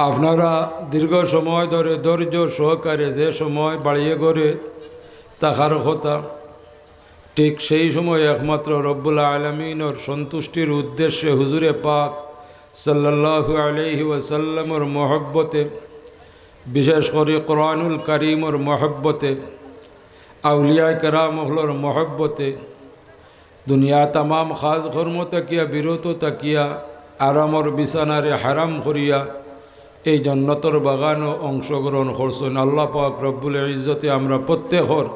আপনারা দীর্ঘ সময় ধরে ধৈর্য সহকারে যে সময় বাড়িয়ে করে থাকার কথা, ঠিক সেই সময় একমাত্র রব্বুল আলামিনের সন্তুষ্টির উদ্দেশ্যে হুজুরে পাক সাল্লাল্লাহু আলাইহি ওয়াসাল্লামের মহব্বতে, বিশেষ করে কোরআনুল কারীমের মহব্বতে, আউলিয়া কেরামহলর মহব্বতে দুনিয়া তামাম খাস কর্ম তাকিয়া বিরত তাকিয়া আরামর বিছানারে হারাম করিয়া এই জান্নাতের বাগানও অংশগ্রহণ করছেন। আল্লাহ পাক রব্বুল ইজ্জতে আমরা প্রত্যেকর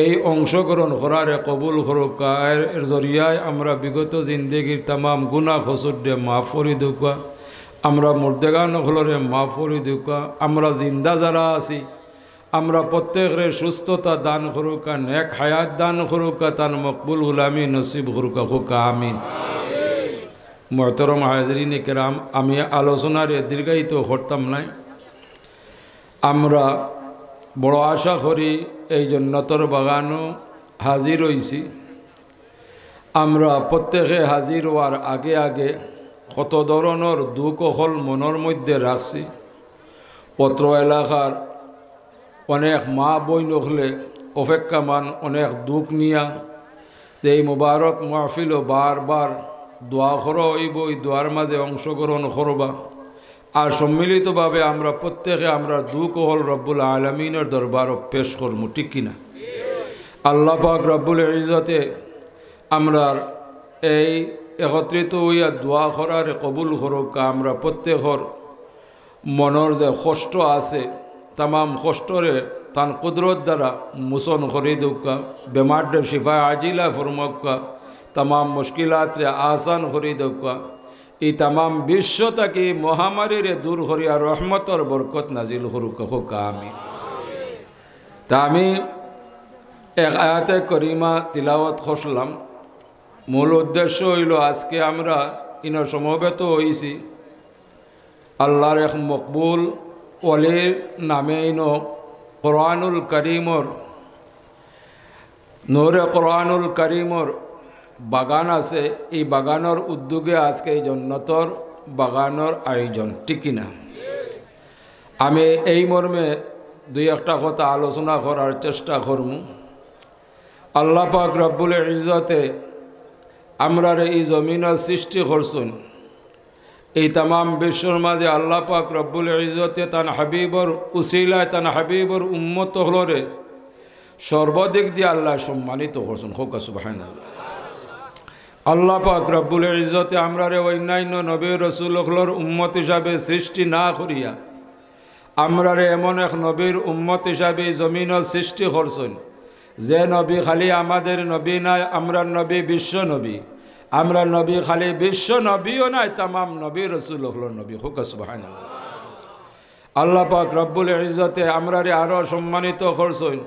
এই অংশগ্রহণ করারে কবুল করুক। এর জরিয়ায় আমরা বিগত জিন্দগির তামাম গুনাহ খসুডে মাফ করে দেউকা, আমরা মুর্দেগান হলরে মাফ করে দেউকা, আমরা জিন্দা যারা আছি আমরা প্রত্যেকের সুস্থতা দান করুকা, নেক হায়াত দান করুকা, তান মকবুল গুলামি নসিব করুকা হুকা আমিন। মোহতরম হাজরিন কেরাম, আমি আলোচনার দীর্ঘায়িত করতাম নাই। আমরা বড় আশা করি এই জান্নাতের বাগানও হাজির হইছি। আমরা প্রত্যেকে হাজির হওয়ার আগে আগে কত ধরনের দুঃখ হল মনের মধ্যে রাখছি। পত্র এলাকার অনেক মা বই নখলে অপেক্ষামান অনেক দুঃখ নিয়া এই মুবারক মাহফিল বারবার দোয়া করা হইব, এই দোয়ার মাঝে অংশগ্রহণ করবা। আর সম্মিলিতভাবে আমরা প্রত্যেকে আমরা দুঃখ হল রব্বুল আলামিনের দরবার পেশ করবো, ঠিক কিনা? আল্লাহ পাক রব্বুল ইজ্জতে আমরা এই একত্রিত হইয়া দোয়া করার কবুল করুক। আমরা প্রত্যেকর মনের যে কষ্ট আছে তামাম কষ্টরে তান কুদরত দ্বারা মোচন করে দৌকা, বেমারদের শিফা আজিলা ফরমক্কা, তামাম মুশকিলাতরে আসান করে দৌকা, এই তামাম বিশ্ব তাকে মহামারীরে দূর করিয়া রহমতর বরকত নাজিল করুক হোকা আমি। তা আমি এক আয়াতে করিমা তিলাওয়াত করলাম। মূল উদ্দেশ্য হইল আজকে আমরা ইন সমবেত হইছি আল্লাহর এক মকবুল ওলির নামে ইন কোরআনুল কারীমর নূরে কোরআনুল কারীমর বাগান আছে। এই বাগানের উদ্যোগে আজকে এই জান্নাতের বাগানের আয়োজন, ঠিক কিনা? আমি এই মর্মে দুই একটা কথা আলোচনা করার চেষ্টা করব। আল্লাহ পাক রব্বুল ইজ্জতে আমরার এই জমিনের সৃষ্টি করছেন। এই তামাম বিশ্বর মাঝে আল্লাহ পাক রব্বুল ইজ্জতে তান হাবিবর উসিলায় তান হাবিবর উম্মত হলরে সর্বাধিক দিয়ে আল্লাহ সম্মানিত করছেন। হোকা সুবহানাল্লাহ। আল্লাহ পাক রব্বুল ইজ্জতে আমরারে অন্যান্য নবী রসুল হলর উম্মত হিসাবে সৃষ্টি না করিয়া আমরারে এমন এক নবীর উম্মত হিসাবে জমিনের সৃষ্টি করছেন যে নবী খালি আমাদের নবী নাই, আমরা নবী বিশ্ব নবী। আমরা নবী খালি বিশ্ব নবীও নাই, তামাম নবী রসুল হলর নবী। হোকা সুবহানাল্লাহ। আল্লাহ পাক রব্বুল ইজ্জতে আমরারে আরও সম্মানিত করছেন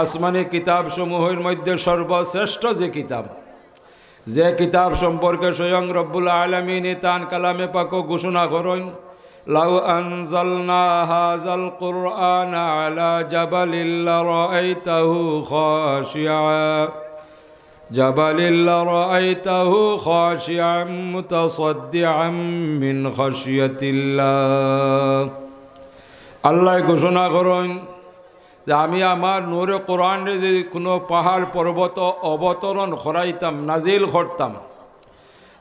আসমানি কিতাব সমূহের মধ্যে সর্বশ্রেষ্ঠ যে কিতাব, যে কিতাব সম্পর্কে স্বয়ং রব্বুল আলামিন তান কালামে পাক ঘোষণা করেন, লাউ আনজালনা হাযাল কুরআনা আলা জাবালিন লারাআইতাহু খাশিআন মুতাসাদ্দিআন মিন খাশিয়াতিল্লাহ। আল্লাহ ঘোষণা করেন যে আমি আমার নূরে কোরআনে যে কোনো পাহাড় পর্বত অবতরণ করাইতাম, নাজিল করতাম,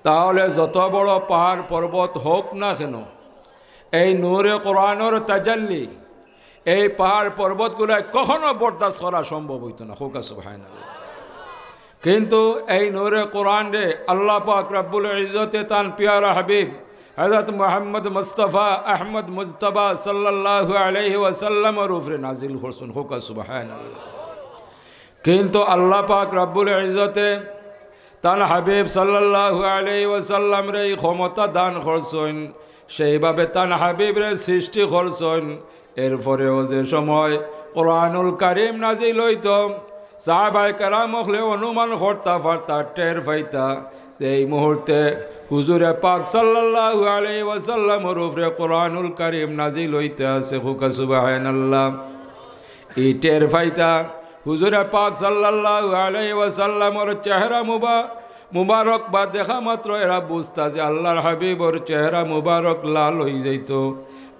তাহলে যত বড় পাহাড় পর্বত হোক না কেন এই নূরে কোরআনের তাজাল্লি এই পাহাড় পর্বতগুলোয় কখনো বরদাস্ত করা সম্ভব হইত না। হোকা সুবহানাল্লাহ। কিন্তু এই নূরে কোরআনে আল্লাহ পাক রব্বুল ইজ্জতে তান পিয়ারা হাবিব হযরত মুহাম্মদ মুস্তাফা আহমদ মুজতবা সাল্লাল্লাহু আলাইহি ওয়াসাল্লামের উপরে নাজিল করছেন। হোকা সুবহানাল্লাহ। কিন্তু আল্লাহ পাক রব্বুল ইজ্জতে তান হাবিব সাল্লাল্লাহু আলাইহি ওয়াসাল্লামের এই ক্ষমতা দান করছেন, সেইভাবে তান হাবিবরে সৃষ্টি করছেন। এরপরেও যে সময় কোরআনুল কারীম নাজিল হইত সাহাবায়ে কেরাম হলে অনুমান করতে পারতা, টের পাইতা এই মুহূর্তে হুজুরে পাক সাল্লাল্লাহু আলাইহি ওয়াসাল্লামের উপরে কোরআনুল কারীম নাজিল হইতে আছে। হোকা সুবহানাল্লাহ। এই টের পাইতা হুজুরে পাক সাল্লাল্লাহু আলাইহি ওয়াসাল্লামের চেহারা মুবারক বা দেখা মাত্র এরা বুঝতা যে আল্লাহর হাবিবর চেহারা মুবারক লাল হয়ে যাইত।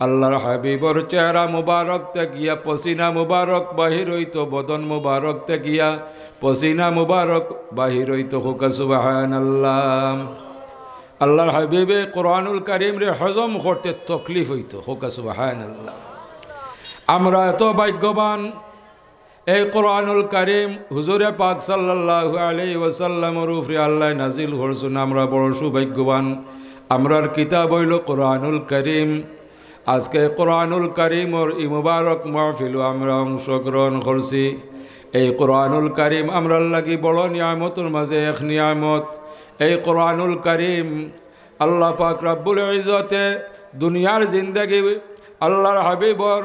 আল্লাহর হাবিবর চেহারা মুবারক তেকিয়া পসিনা মুবারক বাহির হইত, বদন মুবারক তেকিয়া পসিনা মুবারক বাহির হইত। হুকা সুবহানাল্লাহ। আল্লাহর হাবিবে কোরআনুল কারীম রে হজম করতে তকলিফ হইত। হুকা সুবহানাল্লাহ। আমরা এত ভাগ্যবান, এই কোরআনুল কারীম হুজুরে পাক সাল্লাল্লাহু আলাইহি ওয়াসাল্লামের উপরে আল্লাহ নাজিল করছেন। আমরা বড় সৌভাগ্যবান। আমরার কিতাব হইল কোরআনুল কারীম। আজকে কোরআনুল কারীমর এই মুবারক মাহফিল আমরা অংশগ্রহণ করছি। এই কোরআনুল কারীম আমরার লাগি বড় নিয়ামতের মাঝে এক নিয়ামত। এই কোরআনুল কারীম আল্লাহ পাক রব্বুল ইজ্জতে দুনিয়ার জিন্দেগি আল্লাহর হাবিবর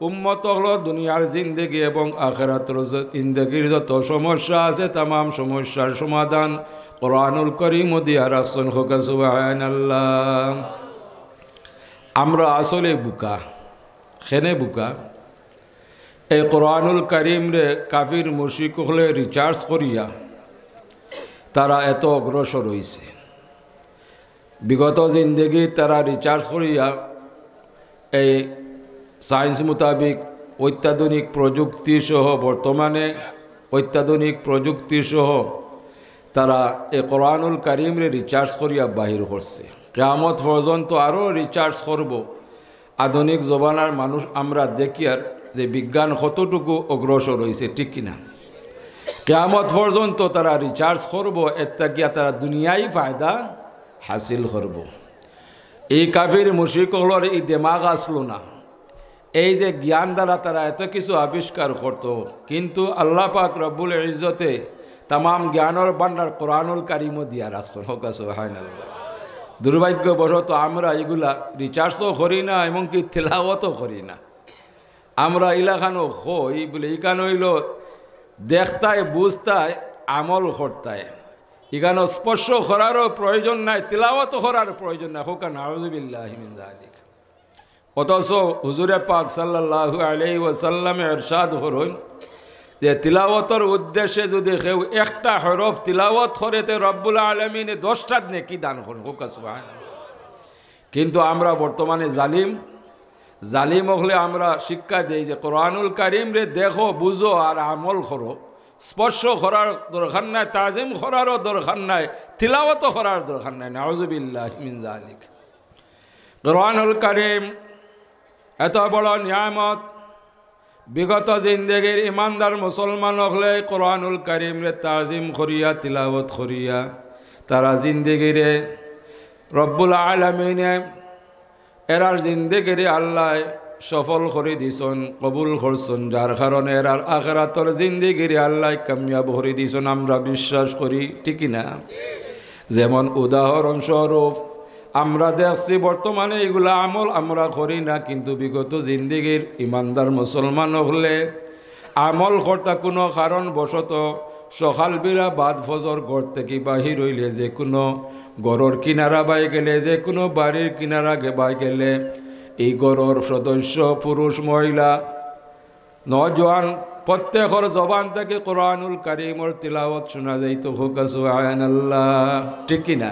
উম্মত হল দুনিয়ার জিন্দেগি এবং আখিরাতের জিন্দেগির যত সমস্যা আছে তাম সমস্যার সমাধান কোরআনুল কারীম দিয়া রাখছেন। হুকা সুবহানাল্লাহ। আমরা আসলে বুকা, খেনে বুকা। এই কোরআনুল কারীম রে কাফির মুশরিক হলে রিচার্জ করিয়া তারা এত অগ্রসর হইছে। বিগত জিন্দেগি তারা রিচার্জ করিয়া এই সায়েন্স মোতাবিক অত্যাধুনিক প্রযুক্তি সহ বর্তমানে অত্যাধুনিক প্রযুক্তি সহ তারা এই কোরআনুল কারীম রে রিচার্জ করিয়া বাহির করছে। কিয়ামত পর্যন্ত আরও রিচার্জ করব। আধুনিক জমানার মানুষ আমরা দেখি আর যে বিজ্ঞান কতটুকু অগ্রসর হয়েছে, ঠিক কিনা? কিয়ামত পর্যন্ত তারা রিচার্জ করব, এতে গিয়া তারা দুনিয়ায় ফায়দা হাসিল করব। এই কাফির মুশরিকগুলোর এই দিমাগ আসলো না। এই যে জ্ঞান দ্বারা তারা এত কিছু আবিষ্কার করত, কিন্তু আল্লাহ পাক রব্বুল ইজ্জতে তাম জ্ঞানের ভান্ডার কোরআনুল কারীমও দিয়া রাখছেন। হুকা সুবহানাল্লাহ। দুর্ভাগ্যবশত আমরা এগুলা রিচার্জও করি না, এমনকি তেলাওয়াতও করি না। আমরা ইলাখানো হই বলে ইকান হইল দেখতায় বুঝতায় আমল করতায়, ইখানো স্পর্শ করারও প্রয়োজন নাই, তিলাওয়াত করার প্রয়োজন নাই। হুকা নাউযুবিল্লাহি মিন যালিক। অথচ হুজুরে পাক সাল্লাল্লাহু আলাইহি ওয়াসাল্লামে ইরশাদ করেন যে তিলাওয়াতের উদ্দেশ্যে যদি কেউ একটা হরফ তিলাওয়াত করে তে রব্বুল আলামিনে 10টা নেকি দান করেন। হুকা সুবহানাল্লাহ। কিন্তু আমরা বর্তমানে জালিম হলে আমরা শিক্ষা দেই যে কোরআনুল কারীম রে দেখো, বুঝো আর আমল করো। স্পর্শ করার দরকার নাই, তাজিম করারও দরকার নাই, তিলাওয়াত করার দরকার নাই। নাউযুবিল্লাহি মিন যালিক। কোরআনুল কারীম এত বড় নিয়ামত। বিগত জিন্দেগির ইমানদার মুসলমান হলে কোরআনুল কারীম রে তাজিম করিয়া তিলাওয়াত করিয়া তারা জিন্দেগিরে রব্বুল আলামিনে এরার জিন্দেগিরে আল্লাহ সফল করে দিছন, কবুল করছেন, যার কারণে এরার আখিরাতের জিন্দেগিরে আল্লাহ কামিয়াব করে দিছন। আমরা বিশ্বাস করি, ঠিক না? যেমন উদাহরণস্বরূপ আমরা দেখছি বর্তমানে এগুলা আমল আমরা করি না, কিন্তু বিগত জিন্দেগির ইমানদার মুসলমান হলে আমল কর্তা কোনো কারণ বশত সকালবেলা বাদ ফজর ঘর থেকে বাহির হইলে, যে কোনো ঘরের কিনারা বাই গেলে, যে কোনো বাড়ির কিনারা বাই গেলে এই ঘরের সদস্য পুরুষ মহিলা নওজোয়ান প্রত্যেকের জবান থেকে কোরআনুল কারীমের তিলাওয়াত শোনা যাইত। হুকা সুবহানাল্লাহ, ঠিক কিনা?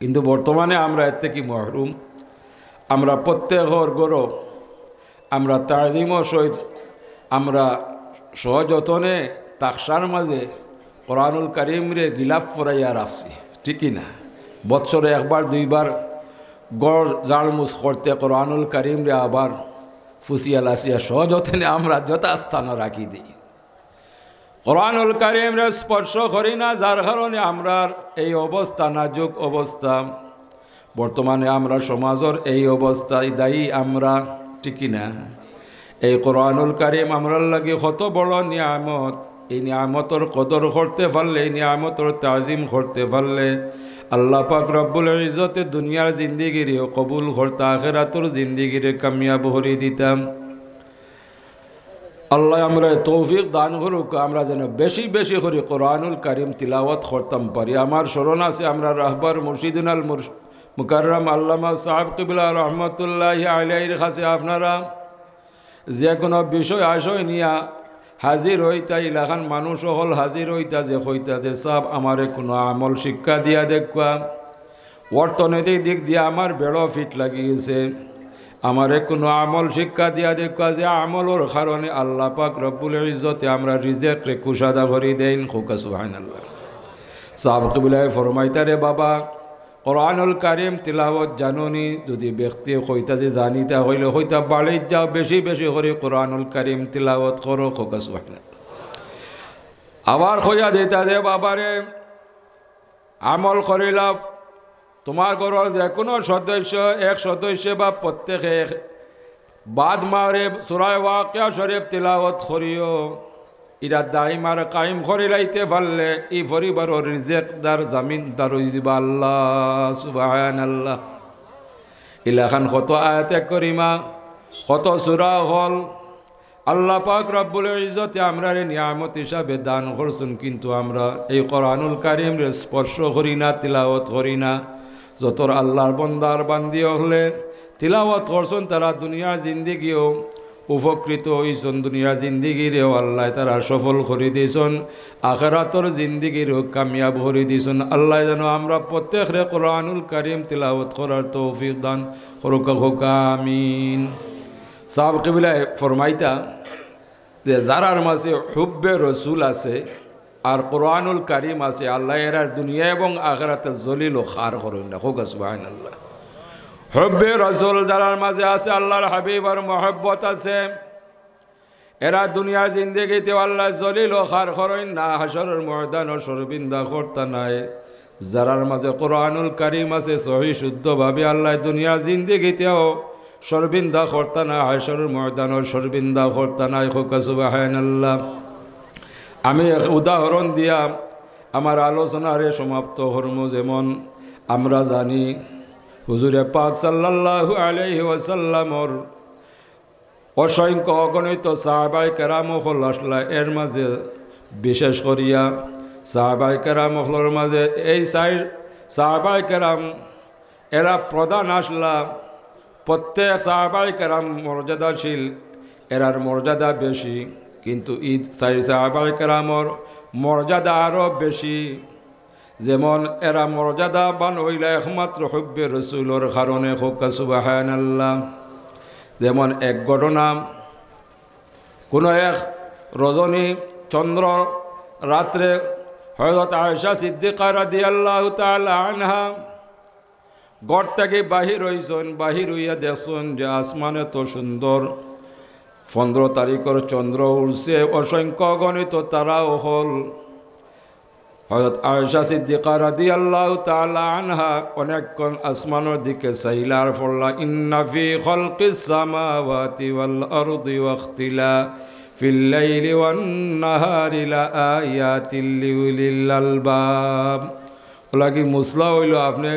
কিন্তু বর্তমানে আমরা এর থেকে মহরুম। আমরা প্রত্যেকের ঘর আমরা তাজিমর সহিত আমরা সযতনে তাকসার মাঝে কোরআনুল কারীম রে গিলাফ পরাইয়া রাখছি, ঠিক না? বৎসরে একবার দুইবার গড় জালমুস করতে কোরআনুল কারীম রে আবার ফুসিয়া লাসিয়া সযতনে আমরা যথাস্থানে রাখি দিই। কোরআনুল কারীম রে স্পর্শ করি না, যার কারণে আমরা এই অবস্থা, নাজুক অবস্থা। বর্তমানে আমরা সমাজের এই অবস্থায় দায়ী আমরা, ঠিক না? এই কোরআনুল কারীম আমরার লাগে কত বড় নিয়ামত। এই নিয়ামতের কদর করতে পারলে, এই নিয়ামতের তাজিম করতে পারলে আল্লাহ পাক রব্বুল ইজ্জতে দুনিয়ার জিন্দেগিরে কবুল করতে, আখিরাতের জিন্দেগিরে কামিয়াব করে দিতাম। আল্লাহ আমরা তৌফিক দান করুক, আমরা যেন বেশি বেশি করে কোরআনুল কারীম তিলাওয়াত করতাম পারি। আমার স্মরণ আছে আমরা রাহবার মুর্শিদুল মুকাররম আল্লামা সাহেব কিবলা রহমতুল্লাহি আলাইহির কাছে আপনারা যে কোনো বিষয় আশয় নিয়া হাজির হইতা ইলাখান মানুষ হল হাজির হইতা যে হইতা যে সব আমারে কোনো আমল শিক্ষা দিয়া দেখবা অর্থনৈতিক দিক দিয়ে আমার বেড়ো ফিট লাগিয়েছে আমারে কোনো আমল শিক্ষা দিয়া দেখবা যে আমলের কারণে আল্লাহ পাক রব্বুল ইজ্জতে আমরা রিজেক রে কুশাদা করি দেন খুকা সুবহানাল্লাহ সাহাব কিবলায় ফরমাইতারে বাবা কোরআনুল কারীম তিলাওয়াত জানুনি যদি ব্যক্তি কইতা যে জানিতা হইলে হইতা বাড়ি যাও বেশি বেশি করে কোরআনুল কারীম তিলাওয়াত করো খুকা সুবহানাল্লাহ আবার কইয়া দিতা যে বাবারে আমল করিলা তোমার ঘরের যে কোনো সদস্য এক সদস্য বা প্রত্যেকে বাদ মারে সূরা ওয়াকিয়া শরীফ তিলাওয়াত করিও ইরা দাইমার কায়েম করে লাইতে পারলে এই পরিবারের রিজেকদার জামিনদার হইবা আল্লাহ সুবহানাল্লাহ ইলাখান কত আয়াতে করিমা কত সূরা হল আল্লাহ পাক রব্বুল ইজ্জতে আমরা নিয়ামত হিসাবে দান করছেন কিন্তু আমরা এই কোরআনুল কারীম রে স্পর্শ করি না তিলাওয়াত করি না যতর আল্লাহর বন্দার বান্দি হলে তিলাওয়াত করছেন তারা দুনিয়ার জিন্দেগিও উপকৃত হইছেন দুনিয়ার জিন্দেগিরেও আল্লাহ তারা সফল করে দিয়েছেন আখিরাতের জিন্দেগিরও কামিয়াব করে দিয়েছেন আল্লাহ যেন আমরা প্রত্যেকরে কোরআনুল কারীম তিলাওয়াত করার তৌফিক দান করুক আমিন সাহাব কিবলা ফরমাইতা যে যারার মাঝে হুব্বে রসুল আছে আর কোরআনুল কারীম আছে আল্লাহ এরার দুনিয়া এবং আখিরাতে জলিল ও খার করেন না হোক সুবহানাল্লাহ হুব্বে রসুল যারার মাঝে আছে আল্লাহর হাবিব আর মহব্বত আছে এরা দুনিয়ার জিন্দেগিতে আল্লাহ জলিল ও খার করেন না হাসরের ময়দান ও শর্মিন্দা করতে নাই যারার মাঝে কোরআনুল কারীম আছে সহি শুদ্ধভাবে আল্লাহ দুনিয়ার জিন্দেগিতেও শর্মিন্দা করতে না হাসরের ময়দান ও শর্মিন্দা করতে নাই হোক সুবহানাল্লাহ আমি এক উদাহরণ দিয়া আমার আলোচনারে সমাপ্ত হরম যেমন আমরা জানি হুজুরে পাক সাল্লাল্লাহু আলাইহি ওয়াসাল্লামর অসংখ্য অগণিত সাহাবায়ে কেরাম হল আসলা এর মাঝে বিশেষ করিয়া সাহাবায়ে কেরাম হলর মাঝে এই সাহাবায়ে কেরাম এরা প্রধান আসলা প্রত্যেক সাহাবায়ে কেরাম মর্যাদাশীল এরার মর্যাদা বেশি কিন্তু ঈদ সাহাবায়ে কেরামর মর্যাদা আরও বেশি যেমন এরা মর্যাদাবান হইলে একমাত্র হুব্বে রসুলের কারণে হোক সুবহানাল্লাহ যেমন এক ঘটনা কোনো এক রজনী চন্দ্র রাত্রে হযরত আয়েশা সিদ্দিকা রাদিয়াল্লাহু তাআলা আনহা ঘর থেকে বাহির হইছেন বাহির হইয়া দেখছেন যে আসমানে তো সুন্দর 15 তারিখের চন্দ্র উঠছে অসংখ্য গণিত তারাও হল হযরত আয়েশা সিদ্দিকা রাদিয়াল্লাহু তাআলা আনহা অনেকক্ষণ আসমানের দিকে চাইলার পড়লা ইন্না ফি খালকিস সামাওয়াতি ওয়াল আরদি ওয়া ইখতিলাফিল লাইলি ওয়ান নাহারি লাআয়াতিল লিউলিল আলবাব ওলাকি মুসলা হইল আপনি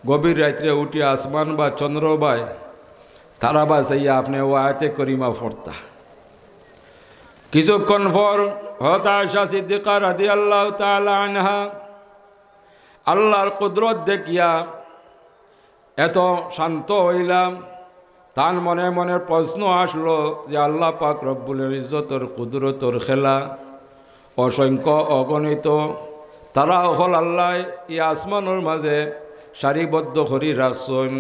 গভীর রাত্রে উঠি আসমান বা চন্দ্র বাই তারা বা চাইয়া আপনি ও আয়াতে করিমা পড়তা কিছুক্ষণ পর হযরত আয়েশা সিদ্দিকা রাদিয়াল্লাহু তাআলা আনহা আল্লাহর কুদরত দেখিয়া এত শান্ত হইলাম তার মনে মনে প্রশ্ন আসলো যে আল্লাহ পাক রব্বুল ইজ্জতের কুদরতের খেলা অসংখ্য অগণিত তারা হল আল্লাহ এই আসমানের মাঝে সারিবদ্ধ করে রাখছেন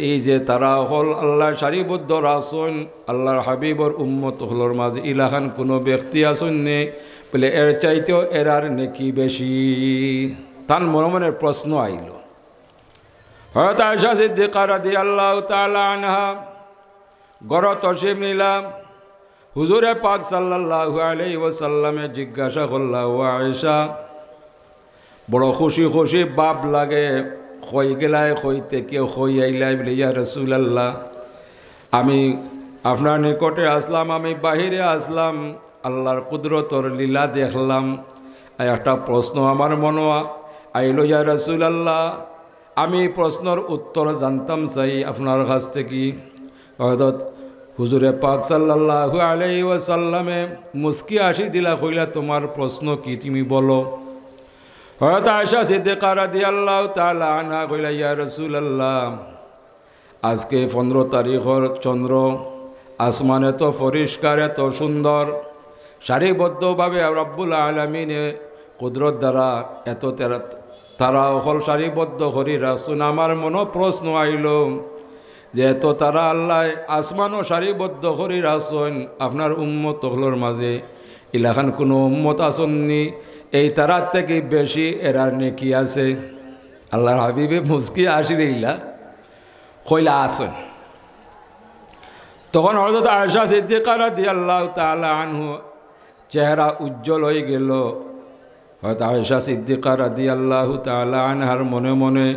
এই যে তারা হল আল্লাহ সারিবদ্ধ রাখছেন আল্লাহর হাবিবর উম্মত হলর মাঝে ইলাখান কোনো ব্যক্তি আসেন নে বলে এর চাইতেও এরার নেকি বেশি তার মনে মনে প্রশ্ন আইল হযরত আয়েশা সিদ্দিকা রাদিয়াল্লাহু তাআলা আনহা ঘর তশরিফ নিলাম হুজুরে পাক সাল্লাল্লাহু আলাইহি ওয়াসাল্লামে জিজ্ঞাসা করলা ও আয়েশা বড় খুশি খুশি বাপ লাগে কই গেলাই কইতে কেউ কই আইলাই বলে ইয়া রাসূলুল্লাহ আমি আপনার নিকটে আসলাম আমি বাহিরে আসলাম আল্লাহর কুদরতর লীলা দেখলাম একটা প্রশ্ন আমার মনে আইল ইয়া রাসূলুল্লাহ আমি প্রশ্নের উত্তর জানতাম চাই আপনার কাছ থেকে হযরত হুজুরে পাক সাল্লাল্লাহু আলাইহি ওয়াসাল্লামে মুস্কি হাসি দিলা কইলা তোমার প্রশ্ন কি তুমি বলো হযরত আয়েশা সিদ্দিকা রাদিয়াল্লাহু তাআলা আনহা কইলা ইয়া রাসূলুল্লাহ আজকে 15 তারিখের চন্দ্র আসমানে তো পরিষ্কার এত সুন্দর সারিবদ্ধভাবে রব্বুল আলামিনে কুদরত দ্বারা এত তারা হল সারিবদ্ধ করি রাসুন। আমার মনে প্রশ্ন আইল যে এত তারা আল্লাহ আসমানও সারিবদ্ধ করি রাসুন, আপনার উম্মত হলোর মাঝে ইলাখান কোনো উম্মত আসননি, এই তারার থেকে বেশি এরার নেকি আছে? আল্লাহর হাবিবে মুস্কি আসি দিলা কইলা আসেন। তখন হযরত আয়েশা সিদ্দিকা রাদিয়াল্লাহু তাআলা আনহু চেহারা উজ্জ্বল হয়ে গেল। হয়তো আয়েশা সিদ্দিকা রাদিয়াল্লাহু তাআলা আনহার মনে মনে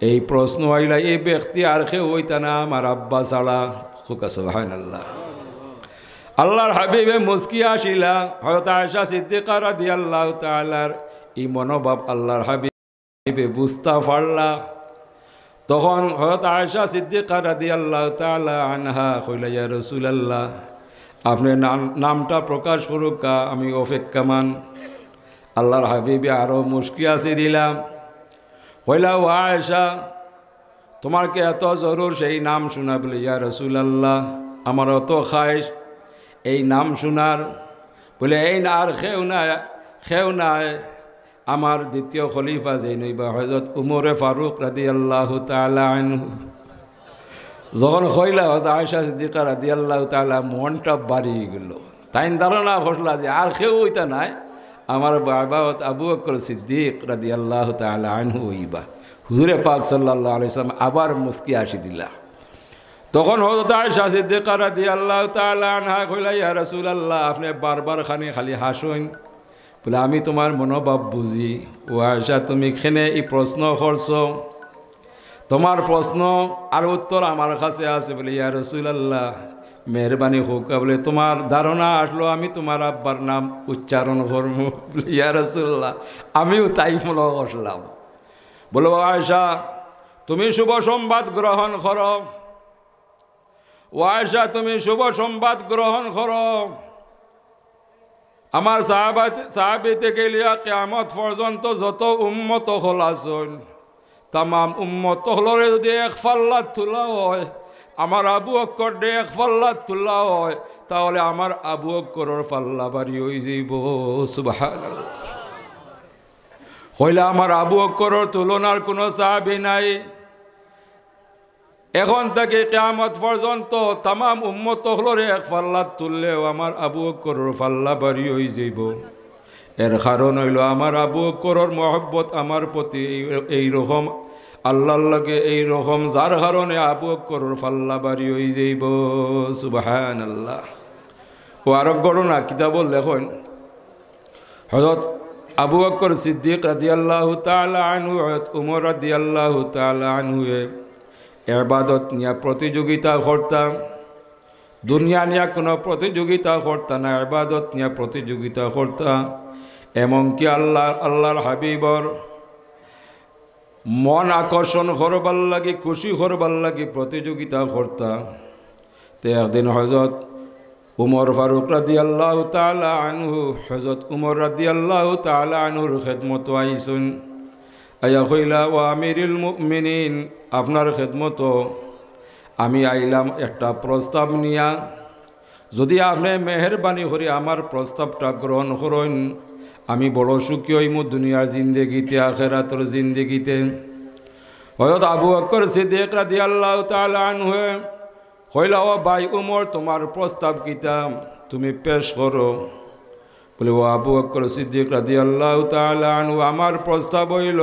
এই প্রশ্ন আইলা, এই ব্যক্তি আর কেউ হইতা না আমার আব্বা ছাড়া। সুবহানাল্লাহ। আল্লাহর হাবিবে মুস্কি আসিলা। হয়তো আয়েশা সিদ্দিকা রাদিয়াল্লাহু তাআলার এই মনোভাব আল্লাহর হাবিবে বুঝতে পারলা। তখন হযরত আয়েশা সিদ্দিকা রাদিয়াল্লাহু তাআলা আনহা কইলা, ইয়া রাসূলুল্লাহ, আপনি নামটা প্রকাশ করুক, আমি অপেক্ষামান। আল্লাহর হাবিবে আরও মুস্কি আসি দিলাম, কইলা, ও আয়েশা, তোমার কি এত জরুর সেই নাম শোনা? বলে, ইয়া রাসূলুল্লাহ, আমার অত খাইশ এই নাম শোনার। বলে, এই না আর খেও নাই আমার দ্বিতীয় খলিফা যে নইবা হযরত উমরে ফারুক রাদিয়াল্লাহু তাআলা আনহু। যখন কইলা হযরত আয়েশা সিদ্দিকা রাদিয়াল্লাহু তাআলা মনটা বাড়িয়ে গেল। তাই ধারণা হসলা যে আর কেউ হইতা নাই, আমার বাবা আবু বকর সিদ্দিক রাদিয়াল্লাহু তাআলা আনহু হইবা। হুজুরে পাক সাল্লাল্লাহু আলাইহি ওয়াসাল্লাম আবার মুস্কি আসি দিলা। তখন হযরত আয়েশা সিদ্দিকা রাদিয়াল্লাহু তাআলা আনহা কইলা, ইয়া রাসূলুল্লাহ, আপনি বারবার খালি হাসুন। বলে, আমি তোমার মনোভাব বুঝি। ও আয়েশা, তুমি খেনে এই প্রশ্ন করছো, তোমার প্রশ্ন আর উত্তর আমার কাছে আছে। বলে, ইয়া রাসূলুল্লাহ, মেহরবানি হোক। বলে, তোমার ধারণা আসলো আমি তোমার আব্বার নাম উচ্চারণ করব? বলে, ইয়া রাসূলুল্লাহ, আমিও তাই মনে করলাম। বলো, আয়েশা, তুমি শুভ সংবাদ গ্রহণ করো। ও আয়েশা, তুমি শুভ সংবাদ গ্রহণ করো। আমার সাহাবী থেকে লিয়া কিয়ামত পর্যন্ত যত উম্মত হল আছেন, তাম উম্মত হলরে যদি এক পাল্লাত তোলা হয়, আমার আবু বকর দে এক পাল্লাত তোলা হয়, তাহলে আমার আবু বকরের পাল্লা বাড়ি হয়ে যাইব। সুবহানাল্লাহ। হইলে আমার আবু বকরের তুলনার কোনো সাহাবী নাই। এখন থেকে কিয়ামত পর্যন্ত তাম উম্মত হলরে এক পাল্লাত তুললেও আমার আবু বকরের পাল্লা বাড়ি হয়ে যাইব। এর কারণ হইল আমার আবু বকরের মহব্বত আমার প্রতি এইরকম, আল্লাহর লাগে এইরকম, যার কারণে আবু বকরের পাল্লা বাড়ি হয়ে যাইব। সুবহানাল্লাহ। ও আরো ঘটনা কিতাবত লেখন, হযরত আবু বকর সিদ্দিক রাদিয়াল্লাহু তাআলা আনহু, হযরত উমর রাদিয়াল্লাহু তাআলা আনহু ইবাদত নিয়ে প্রতিযোগিতা করতাম। দুনিয়া নিয়ে কোনো প্রতিযোগিতা করতাম না, ইবাদত নিয়ে প্রতিযোগিতা করতাম। এমনকি আল্লাহর হাবিবর মন আকর্ষণ করবার লাগে, খুশি করবার লাগে প্রতিযোগিতা করতাম। তো একদিন হযরত উমর ফারুক রাদিয়াল্লাহু তাআলা আনহু, হযরত উমর রাদিয়াল্লাহু তাআলা আনহুর খেদমত আইসুন। আয়া কইলা, ও আমিরুল মুমিনিন, আপনার খেদমত আমি আইলাম একটা প্রস্তাব নিয়া। যদি আপনি মেহরবানি করে আমার প্রস্তাবটা গ্রহণ করেন, আমি বড় সুখী হইম দুনিয়ার জিন্দেগিতে, আখিরাতের জিন্দেগিতে। হযরত আবু বকর সিদ্দিক রাদিয়াল্লাহু তাআলা আনহু কইলা, ও ভাই উমর, তোমার প্রস্তাব কিতা, তুমি পেশ করো। বলে, ও আবু বকর সিদ্দিক রাদিয়াল্লাহু তাআলা আনহু, আমার প্রস্তাব হইল,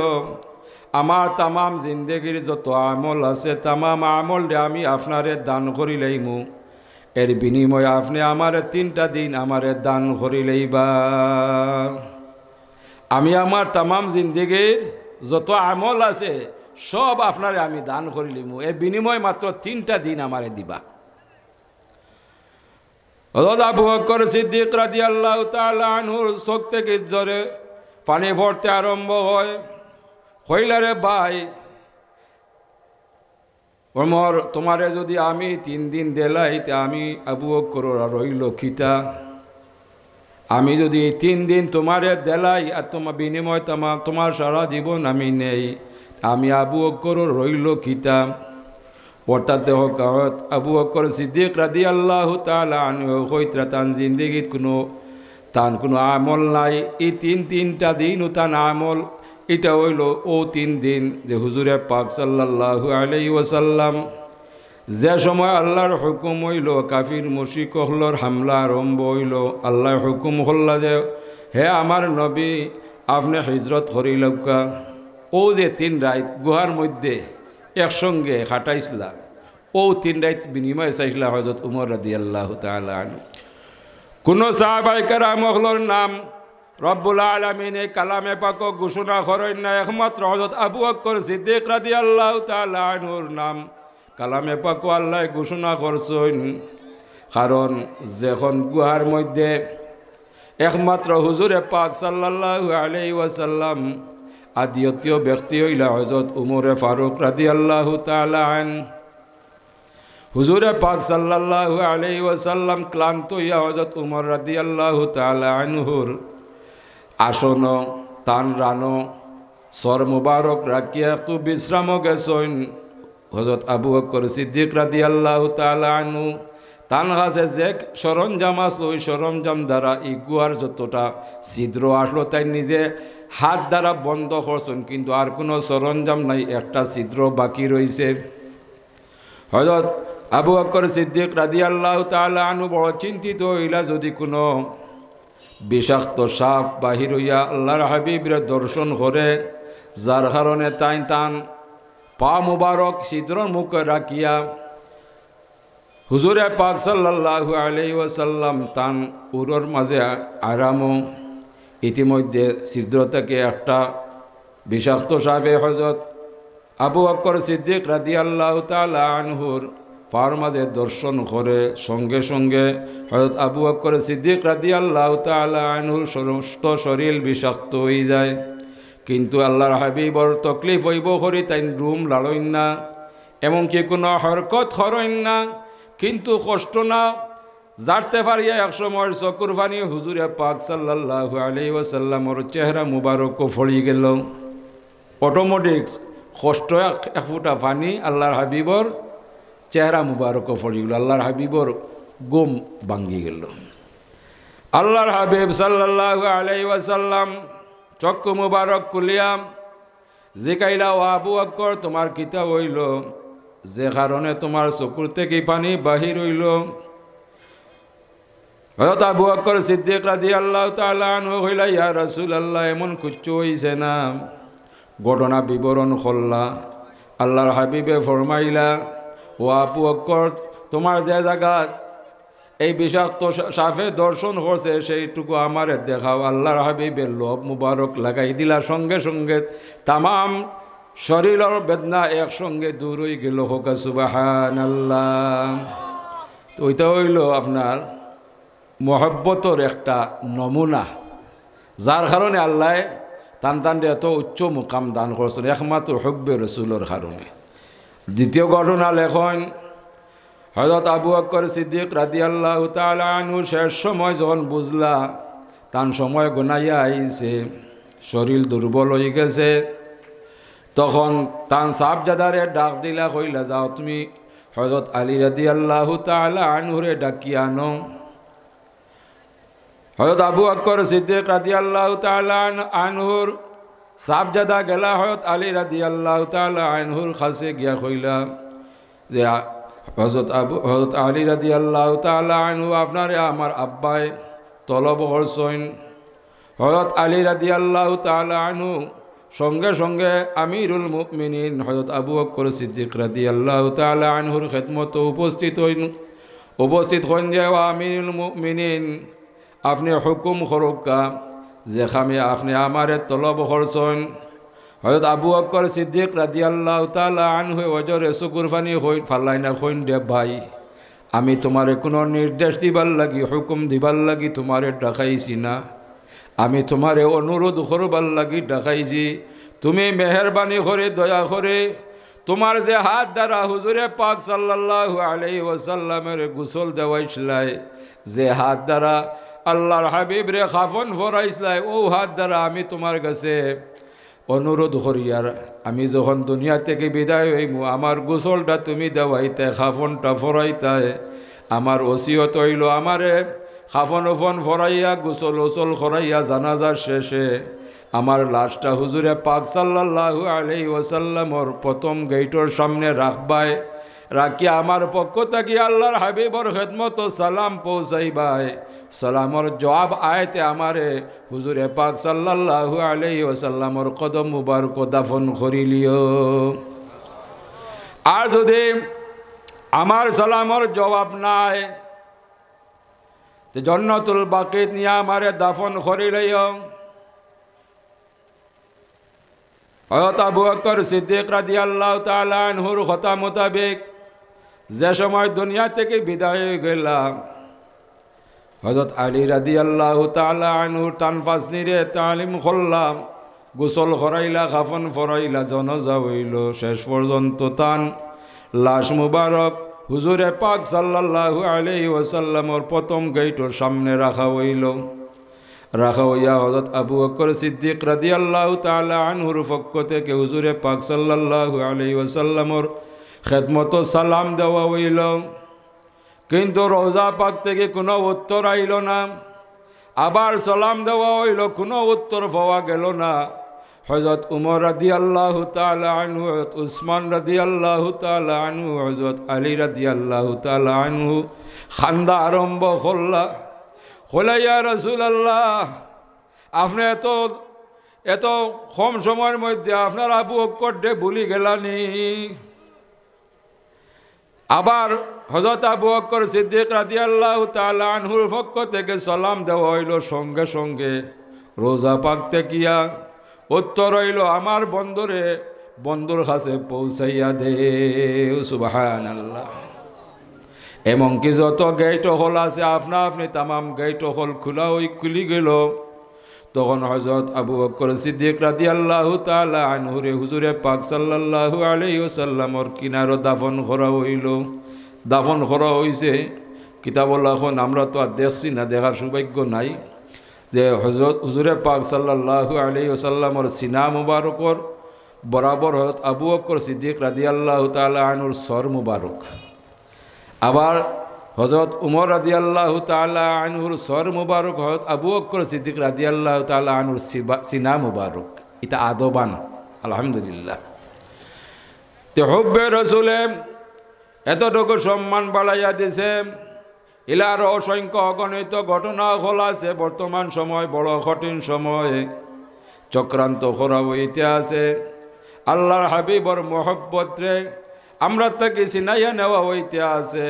আমার তামাম জিন্দেগির যত আমল আছে, তামাম আমল আমি আপনারে দান করিলেইমু। এর বিনিময়ে আপনি আমার 3টা দিন আমারে দান করিলেইবা। আমি আমার তামাম জিন্দেগির যত আমল আছে সব আপনারে আমি দান করিলিমু, এর বিনিময়ে মাত্র 3টা দিন আমারে দিবা। হযরত আবু বকর সিদ্দিক রাদিয়াল্লাহু তাআলা আনহুর চোখ থেকে জোরে পানি পড়তে আরম্ভ হয়। কইলা, রে ভাই ওমর, তোমারে যদি আমি 3 দিন দেলাই, তে আমি আবু বকর রইল খিতা। আমি যদি 3 দিন তোমারে দেলাই আর তোমার বিনিময় তোমার সারা জীবন আমি নেই, আমি আবু বকর রইল খিতা। অর্থাৎ দেহ আবু বকর সিদ্দিক রাদিয়াল্লাহু তাআলা আনহু কইতরা তান জিন্দেগিত কোনো তান কোনো আমল নাই। এই তিনটা দিন তান আমল, এটা হইল ও 3 দিন যে হুজুরে পাক সাল্লাল্লাহু আলাইহি ওয়াসাল্লাম যে সময় আল্লাহর হুকুম হইল কাফির মুশরিকহলর হামলা আরম্ভ হইল, আল্লাহর হুকুম হল্লা যে হে আমার নবী আপনি হিজরত করিলকা। ও যে 3 রাত গুহার মধ্যে একসঙ্গে খাটাইছিলা, ও 3 রাত বিনিময় চাইছিলা হযরত উমর রাদিয়াল্লাহু তাআলা আনহু। কোন সাহাবায়ে কেরামহলর নাম রব্বুল আলামিনে কালামে পাক ঘোষণা করেন না, একমাত্র হযরত আবু বকর সিদ্দিক রাদিয়াল্লাহু তাআলা আনহুর নাম কালামে পাক আল্লাহ ঘোষণা করছেন। কারণ যখন গুহার মধ্যে একমাত্র হুজুরে পাক সাল্লাল্লাহু আলাইহি ওয়াসাল্লাম আদিয়তীয় ব্যক্তি হইলা হযরত উমরে ফারুক রাদিয়াল্লাহু তাআলা আনহু। হুজুরে পাক সাল্লাল্লাহু আলাইহি ওয়াসাল্লাম ক্লান্ত হইয়া হযরত উমর রাদিয়াল্লাহু তাআলা আনহুর আসন তান রানো সর মুবারক রাখিয়া একটু বিশ্রাম গেছেন। হযরত আবু বকর সিদ্দিক রাদিয়াল্লাহু তাআলা আনহু তান কাছে যে সরঞ্জাম আসলো ওই সরঞ্জাম দ্বারা এই গুহার যতটা ছিদ্র আসলো তাই নিজে হাত দ্বারা বন্ধ করছেন, কিন্তু আর কোনো সরঞ্জাম নাই, একটা ছিদ্র বাকি রয়েছে। হযরত আবু বকর সিদ্দিক রাদিয়াল্লাহু তাআলা আনহু বড় চিন্তিত হইলা যদি কোনো বিষাক্ত সাপ বাহির হইয়া আল্লাহর হাবিবের দর্শন করে, যার কারণে তান পা মুবারক ছিদ্রর মুখে রাখিয়া হুজুরে পাক সাল্লাল্লাহু আলাইহি ওয়াসাল্লাম তান উরর মাঝে আরামও। ইতিমধ্যে ছিদ্র থেকে একটা বিষাক্ত সাপে হযরত আবু বকর সিদ্দিক রাদিয়াল্লাহু তাআলা আনহুর পার মাঝে দর্শন করে, সঙ্গে সঙ্গে হযরত আবু বকর সিদ্দিক রাদিয়াল্লাহু তাআলা আনহুর সমস্ত শরীর বিষাক্ত হয়ে যায়। কিন্তু আল্লাহর হাবিবর তকলিফ হইব করি তাই রুম লাড়ইন না, এমনকি কোনো হরকত হরইন না, কিন্তু কষ্ট না জারতে পারিয়া একসময় চকুর পানি হুজুরে পাক সাল্লাল্লাহু আলাইহি ওয়াসাল্লামর চেহারা মুবারক ফড়ি গেল। অটোমেটিক কষ্ট এক ফুটা পানি আল্লাহর হাবিবর চেহারা মুবারক ফড়ি গেল, আল্লাহর হাবিবর গুম ভাঙ্গি গেল। আল্লাহর হাবিব সাল্লাল্লাহু আলাইহি ওয়াসাল্লাম চক্ষু মুবারক খুলিয়া জিকাইলা, ও আবু বকর তোমার কিতা হইল, যে কারণে তোমার চকুর থেকে পানি বাহির হইল? হযরত আবু বকর সিদ্দিক রাদিয়াল্লাহু তাআলা আনহু কইলা, ইয়া রাসূলুল্লাহ এমন কিচ্ছু হইছে না। ঘটনা বিবরণ করলা। আল্লাহর হাবিবে ফরমাইলা, ও আবু বকর তোমার যে জায়গা এই বিষাক্ত সাপে দর্শন করছে সেইটুকু আমারে দেখাও। আল্লাহর হাবিবের লোভ মুবারক লাগাই দিলা, সঙ্গে সঙ্গে তামাম শরীরের বেদনা একসঙ্গে দূর হয়ে গেল। হোক সুবহানাল্লাহ। তো ওইটা হইল আপনার মহব্বতর একটা নমুনা, যার কারণে আল্লাহ টান এত উচ্চ মুকাম দান করছেন একমাত্র হুব্বে রসুলের কারণে। দ্বিতীয় ঘটনা লেখন হযরত আবু বকর সিদ্দিক রাদিয়াল্লাহু তাআলা আনহু শেষ সময় যখন বুঝলা তান সময় গোনাইয়া আইছে, শরীর দুর্বল হয়ে গেছে, তখন তান সাহাবজাদারে ডাক দিলা, কইলা যাও তুমি হযরত আলী রাদিয়াল্লাহু তাআলা আনহুরে ডাকিয়া আনো। হযরত আবু বকর সিদ্দিক রাদিয়াল্লাহু তাআলা আনহুর সাহাবজাদা গেলা হযরত আলী রাদিয়াল্লাহু তাআলা আনহুর কাছে গিয়া কইলা যে হযরত আলী রাদিয়াল্লাহু তাআলা আনহু আপনারে আমার আব্বাই তলব করছেন। হযরত আলী রাদিয়াল্লাহু তাআলা আনহু সঙ্গে সঙ্গে আমিরুল মুমিনিন হযরত আবু বকর সিদ্দিক রাদিয়াল্লাহু তাআলা আনহুর খিদমত উপস্থিত হইন যে আমিরুল মুমিনিন আপনি হুকুম করুকা যে খামে আপনি আমারে তলব করছেন। হযরত আবু বকর সিদ্দিক রাদিয়াল্লাহু তাআলা আনহু ওজরে সুকুর পানি হই ফালাইনা কইন, দে ভাই আমি তোমারে কোনো নির্দেশ দিবার লাগি হুকুম দিবার লাগি তোমারে ডাকাইছি না, আমি তোমারে অনুরোধ করবার লাগি ডাকাইছি। তুমি মেহরবানি করে দয়া করে তোমার যে হাত দ্বারা হুজুরে পাক সাল্লাল্লাহু আলাইহি ওয়াসাল্লামের গোসল দেওয়াইছিলাই, যে হাত দ্বারা আল্লাহর হাবিব রে খাফন ফরাইছিলাই, ও হাত দ্বারা আমি তোমার কাছে অনুরোধ করিয়ার আমি যখন দুনিয়া থেকে বিদায় হইমু আমার গোসলটা তুমি দেওয়াইতে খাফনটা ফরাইতে। আমার ওসিয়ত হইল আমারে খাফন উফন ফরাইয়া গোসল ওসল করাইয়া জানাজার শেষে আমার লাশটা হুজুরে পাক সাল্লাল্লাহু আলাইহি ওয়াসাল্লামর প্রথম গেইটর সামনে রাখবাই, রাখি আমার পক্ষ থেকে আল্লাহর হাবিবর খেদমত সালাম পৌঁছাইবাই। সালামর জবাব আয়তে আমারে হুজুরে পাক সাল্লাল্লাহু আলাইহি ওয়াসাল্লামর কদম মুবারক দাফন করিলিও। আর যদি আমার সালামর জবাব নাই জান্নাতুল বাকিত নিয়ে আমারে দাফন করিলিও। হযরত আবু বকর সিদ্দিক রাদিয়াল্লাহু তাআলা আনহুর কথা মোতাবেক যে সময় দুনিয়া থেকে বিদায় হয়ে গেলাম, হযরত আলী রাদিয়াল্লাহু তাআলা আনহুর তানফাসনিরে তালিম করলাম, গোসল করাইলা, কাফন ফরাইলা, জানাজা হইল, শেষ পর্যন্ত তান লাশ মুবারক হুজুরে পাক সাল্লাল্লাহু আলাইহি ওয়াসাল্লামর প্রথম গেইটর সামনে রাখা হইল। রাখা হইয়া হযরত আবু বকর সিদ্দিক রাদিয়াল্লাহু তাআলা আনহুর পক্ষ থেকে হুজুরে পাক সাল্লাল্লাহু আলাইহি ওয়াসাল্লামর খেদমত সালাম দেওয়া হইল। কিন্তু রওজা পাক থেকে কোনো উত্তর আইল না। আবার সালাম দেওয়া হইল, কোনো উত্তর পাওয়া গেল না। হযরত উমর রাদিয়াল্লাহু তাআলা আনহু, হযরত উসমান রাদিয়াল্লাহু তাআলা আনহু, হযরত আলী রাদিয়াল্লাহু তাআলা আনহু খান্দা আরম্ভ করলা। ইয়া রাসূলুল্লাহ, আপনি এত কম সময়ের মধ্যে আপনার আবু বকর ডে ভুলি গেলানি। আবার হযরত আবু বকর সিদ্দিক রাদিয়াল্লাহু তাআলা আনহুর পক্ষ থেকে সালাম দেওয়া হইল। সঙ্গে সঙ্গে রোজা পাক তেকিয়া উত্তর হইল, আমার বন্ধুর কাছে পৌঁছাইয়া দে। সুবহানাল্লাহ। এমনকি যত গেট হল আছে আপনা আপনি তামাম গেট হল খুলি গেল। তখন হযরত আবু বকর সিদ্দিক রাদিয়াল্লাহু তাআলা আনহুরে হুজুরে পাক সাল্লাল্লাহু আলাইহি ওয়াসাল্লামর কিনারো দাফন করা হইল। দাফন করা হইছে কিতাবুল্লাহ। এখন আমরা তো আর দেখছি না, দেখার সৌভাগ্য নাই যে হুজুরে পাক সাল্লাল্লাহু আলাইহি ওয়াসাল্লামর সিনা মুবারকর বরাবর হযরত আবু বকর সিদ্দিক রাদিয়াল্লাহু তাআলা আনহুর সর মুবারক, আবার হযরত উমর রাদিয়াল্লাহু তাআলা আনহুর সর মুবারক, হযরত আবু বকর সিদ্দিক রাদিয়াল্লাহু তাআলা আনহুর সিনা মুবারক। এটা আদবান। আলহামদুলিল্লাহ। তে হুব্বে রাসূলে এতটুকু সম্মান বাড়াইয়া দিছে। ইলার অসংখ্য অগণিত ঘটনা হল আছে। বর্তমান সময় বড় কঠিন সময়ে চক্রান্ত করা হইতে আছে। আল্লাহর হাবিবর মহব্বতে আমরা তাকে চিনাইয়া নেওয়া হইতে আছে,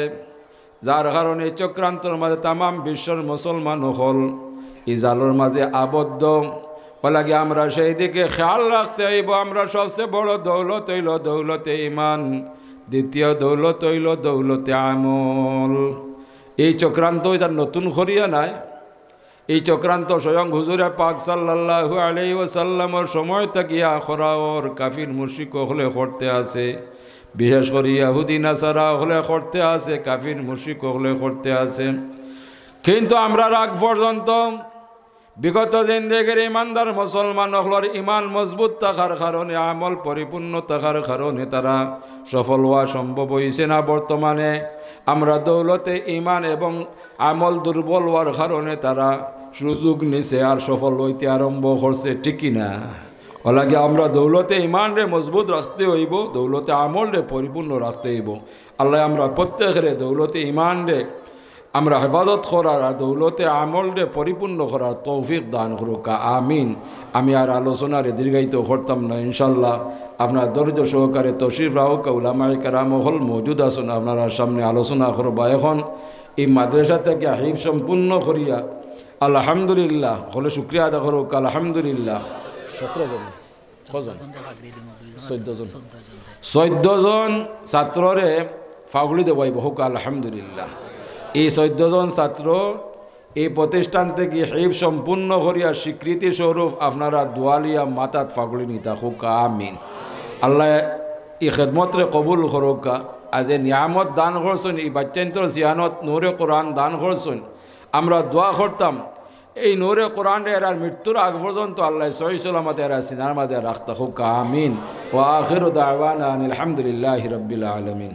যার কারণে চক্রান্তর মাঝে তামাম বিশ্বের মুসলমান হল ইজালোর মাঝে আবদ্ধ। লাগে আমরা সেই দিকে খেয়াল রাখতে হইব। আমরা সবচেয়ে বড় দৌলত হইল দৌলতে ঈমান, দ্বিতীয় দৌলত হইল দৌলতে আমল। এই চক্রান্ত এটা নতুন করিয়া নাই। এই চক্রান্ত স্বয়ং হুজুরে পাক সাল্লাল্লাহু আলাইহি ওয়াসাল্লামের সময় থাকিয়া খরাওর কাফির মুশরিক হলে করতে আছে। বিশেষ করে ইহুদি নাসারা হলে করতে আছে, কাফির মুশরিক হলে করতে আছে। কিন্তু আমরা রাগ পর্যন্ত বিগত জিন্দেগির ইমানদার মুসলমান হলর ইমান মজবুত থাকার কারণে, আমল পরিপূর্ণ থাকার কারণে তারা সফল হওয়া সম্ভব হয়েছে না। বর্তমানে আমরা দৌলতে ইমান এবং আমল দুর্বল হওয়ার কারণে তারা সুযোগ নিছে আর সফল হইতে আরম্ভ করছে, ঠিকই না? ওলাগে আমরা দৌলতে ইমান রে মজবুত রাখতে হইব, দৌলতে আমল রে পরিপূর্ণ রাখতে হইব। আল্লাহ আমরা প্রত্যেকের দৌলতে ইমান রে আমরা হেফাজত করার আর দৌলতে আমল রে পরিপূর্ণ করার তৌফিক দান করুক, আমিন। আমি আর আলোচনারে দীর্ঘায়িত করতাম না। ইনশাল্লাহ আপনার ধৈর্য সহকারে তশরিফ রাহুক। উলামায়ে কেরাম হল মজুদ আছেন, আপনারা সামনে আলোচনা করবা। এখন এই মাদ্রাসা থেকে হিফজ সম্পূর্ণ করিয়া আলহামদুলিল্লাহ হলে শুক্রিয়া আদা করুক। আলহামদুলিল্লাহ 14 জন ছাত্ররে ফাগুলি দেবাইব হোক। আলহামদুলিল্লাহ এই 14 জন ছাত্র এই প্রতিষ্ঠান থেকে হিফজ সম্পূর্ণ করিয়া স্বীকৃতি স্বরূপ আপনারা দোয়ালিয়া মাতাত ফাগুলি নিতা হোক, আমিন। আল্লাহ এই খেদমতরে কবুল করুক। আজ নিয়ামত দান করছেন, এই বাচ্চান্তর জিয়ানত নূরে কোরআন দান করছেন। আমরা দোয়া করতাম এই নূরে কোরআন এরার মৃত্যুর আগ পর্যন্ত আল্লাহ সহি সালামত এরা সিনার মাঝে রাখতা হোক, আমিন। ওয়া আখিরু দাওয়ানা আলহামদুলিল্লাহি রাব্বিল আলামিন।